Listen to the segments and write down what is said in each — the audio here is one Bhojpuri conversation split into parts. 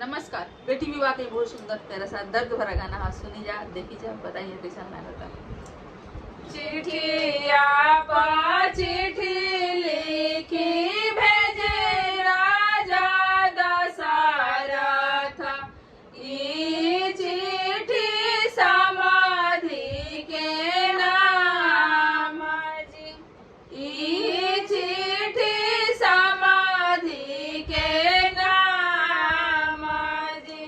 नमस्कार। बेटी विवाह के बहुत सुंदर प्यारा सा दर्द भरा गाना हाँ सुनी जा, देखी जा, बताइए कैसा लगता है। चिट्ठिया पर चिट्ठी लिखी भेजे राजा दशरथ, ई चिट्ठी समाधि के नाम जी, ई चिट्ठी समाधि के नाम जी,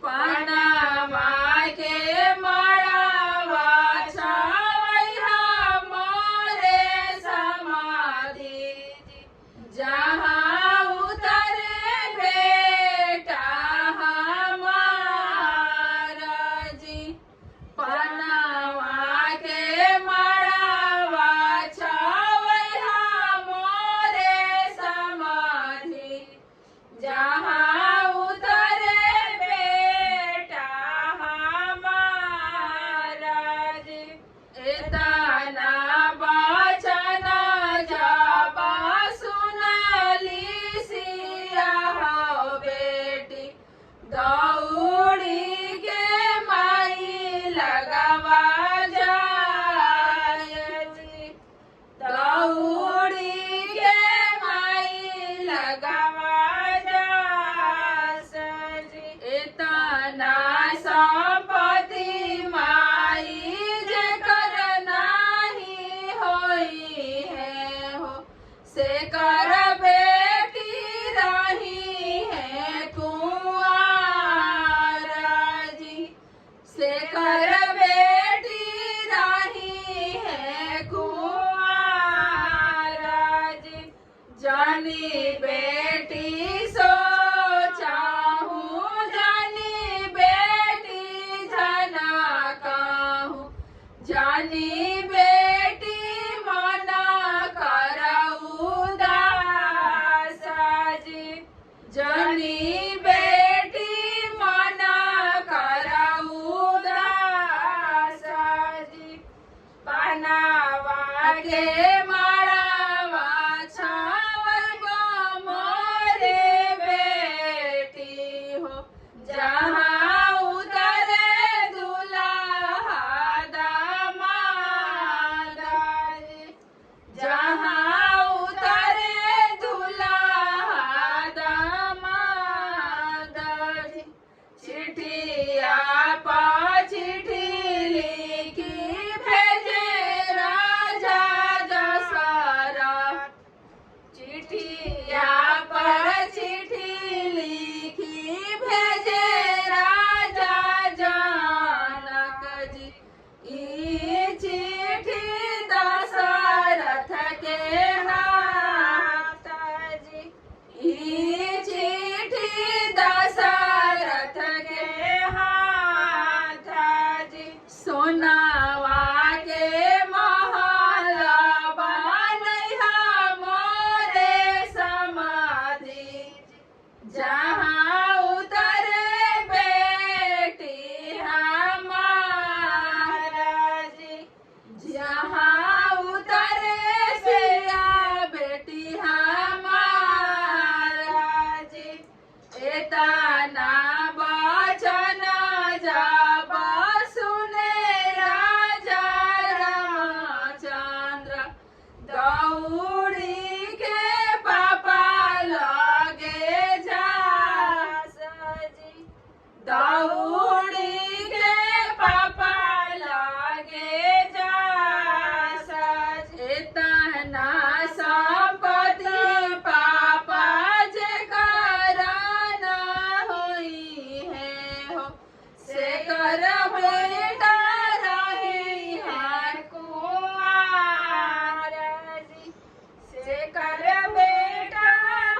पनामा के मड़वा छवैया मोरे समाधि जी, जहाँ उतरे बेटा हमारा जी, पनामा के मड़वा छवैया मोरे समाधि, जहाँ उतरे बेटा हमारा जी, इतना वचन जब सुनली सिया हो बेटी, दौड़ी के माई लगवा जाय जी, दौड़ी के माई लगवा जास जी, इतना संपत्ति माई जेकर नाही होई है हो, से कर बेटी रही है कुंवारा जी, से कर बेटी रही है कुंवारा जी, जानी बेटी सो चाहूँ, जानी बेटी जना कहूँ, जानी बेटी मना करऊ दास जी, जानी बेटी मना करऊ दास जी, पनावा के मड़वा छावल गो मोरे बेटी हो, जहाँ उतरे दुल्हा दामाद जी, जहाँ उतरे दुल्हा दामाद जी, चिट्ठिया पर चिट्ठी लिखी भेजे राजा दशरथ, चिट्ठिया पर चिट्ठी लिखी भेजे राजा जनक जी, ई चिट्ठी दशरथ के हाथ जी, ई चिट्ठी दशरथ के हाथ जी, सोनावा के महल बनैहा मोरे समाधि, जहाँ उतरे बेटी हमारा जी, जहाँ उतरे सिया बेटी हमारा जी, इतना वचन जब सुने राजा रामचंद्र, दौड़ी के पापा लगे जास जी, दौड़ी के पापा लगे जास जी, इतना संपत्ति पापा जेकर न होई है हो, से कर बेटा रही है कुंवार जी, से कर बेटा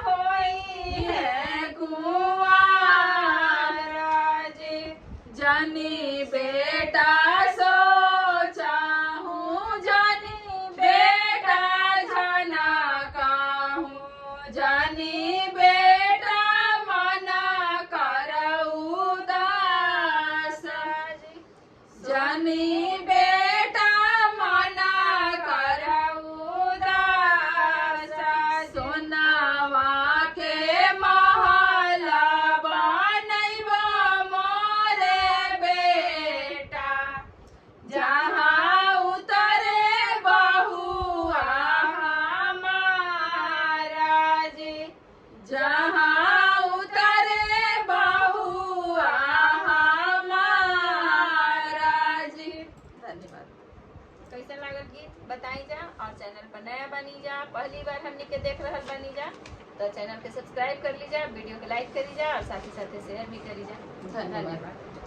होई है कुंवार जी, जानी बेटा सो चाहूँ, जानी बेटा जना कहूँ, जानी बेटा मना करऊ दास जी, जानी बेटा मना करऊ दास, सोनावा के महल बन लागल गीत बताई जा, और चैनल पर नया बनी जा, पहली बार हमनी के देख रहल बनी जा तो चैनल के सब्सक्राइब कर लीजा, वीडियो के लाइक करी जा और साथ ही साथ शेयर भी करी जा। धन्यवाद।